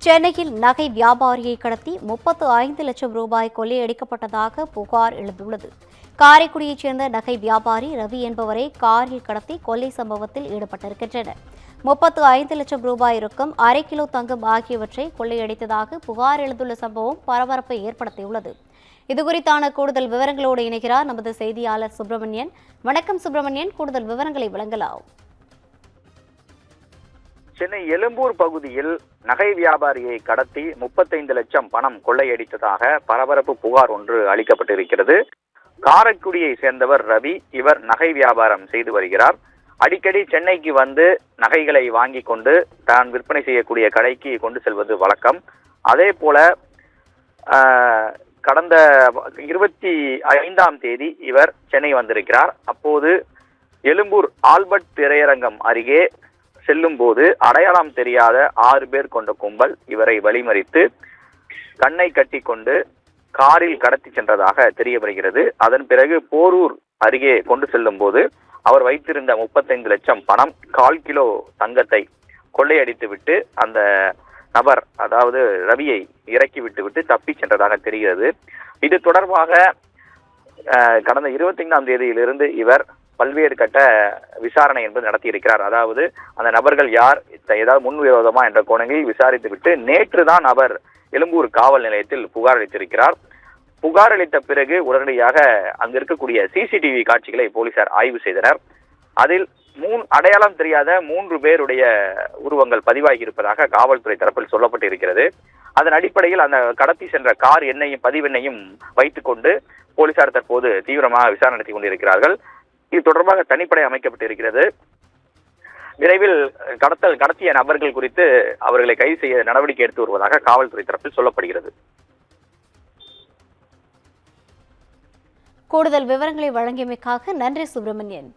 சென்னையில் நகை வியாபாரியை கடத்தி 35 லட்சம் ரூபாய் கொள்ளையடிக்கப்பட்டதாக புகார் எழுந்துள்ளது. காரைக்குடியைச் சேர்ந்த நகை வியாபாரி ரவி என்பவரை காரில் கடத்தி கொள்ளை சம்பவத்தில் ஈடுபட்டிருக்கின்றனர். 35 லட்சம் ரூபாய் ரொக்கம், 1/2 கிலோ தங்கம் ஆகியவற்றை கொள்ளையடித்ததாக புகார் எழுந்துள்ள சம்பவம் பரபரப்பை ஏற்படுத்தியுள்ளது. இதுகுறித்தான கூடுதல் விவரங்களோடு இணைகிறார் நமது செய்தியாளர் சுப்பிரமணியன். வணக்கம் சுப்பிரமணியன், கூடுதல் விவரங்களை வழங்கலாம். சென்னை எழும்பூர் பகுதியில் நகை வியாபாரியை கடத்தி 35 லட்சம் பணம் கொள்ளையடித்ததாக பரபரப்பு புகார் ஒன்று அளிக்கப்பட்டிருக்கிறது. காரைக்குடியை சேர்ந்தவர் ரவி. இவர் நகை வியாபாரம் செய்து வருகிறார். அடிக்கடி சென்னைக்கு வந்து நகைகளை வாங்கி கொண்டு தான் விற்பனை செய்யக்கூடிய கடைக்கு கொண்டு செல்வது வழக்கம். அதே போல கடந்த 25ஆம் தேதி இவர் சென்னை வந்திருக்கிறார். அப்போது எழும்பூர் ஆல்பர்ட் திரையரங்கம் அருகே செல்லும் போது அடையாளம் தெரியாத 6 பேர் கொண்ட கும்பல் இவரை வழிமறித்து கண்ணை கட்டி கொண்டு காரில் கடத்தி சென்றதாக தெரிய வருகிறது. அதன் பிறகு போரூர் அருகே கொண்டு செல்லும் போது அவர் வைத்திருந்த 35 லட்சம் பணம், 1/4 கிலோ தங்கத்தை கொள்ளையடித்து விட்டு அந்த நபர், அதாவது ரவியை இறக்கி விட்டு தப்பி சென்றதாக தெரிகிறது. இது தொடர்பாக கடந்த 25ஆம் தேதியிலிருந்து இவர் பல்வேறு கட்ட விசாரணை என்பது நடத்தியிருக்கிறார். அதாவது அந்த நபர்கள் யார், ஏதாவது முன்விரோதமா என்ற கோணங்களில் விசாரித்து விட்டு நேற்று தான் அவர் எழும்பூர் காவல் நிலையத்தில் புகார் அளித்திருக்கிறார். புகார் அளித்த பிறகு உடனடியாக அங்கு இருக்கக்கூடிய சிசிடிவி காட்சிகளை போலீசார் ஆய்வு செய்தனர். அதில் அடையாளம் தெரியாத 3 பேருடைய உருவங்கள் பதிவாகி இருப்பதாக காவல்துறை தரப்பில் சொல்லப்பட்டிருக்கிறது. அதன் அடிப்படையில் அந்த கடத்தி சென்ற கார் எண்ணையும் பதிவெண்ணையும் வைத்துக் கொண்டு போலீசார் தற்போது தீவிரமாக விசாரணை நடத்தி கொண்டிருக்கிறார்கள். இது தொடர்பாக தனிப்படை அமைக்கப்பட்டிருக்கிறது. விரைவில் கடத்திய நபர்கள் குறித்து அவர்களை கைது செய்ய நடவடிக்கை எடுத்து வருவதாக காவல்துறை தரப்பில் சொல்லப்படுகிறது. கூடுதல் விவரங்களை வழங்கியமைக்காக நன்றி சுப்பிரமணியன்.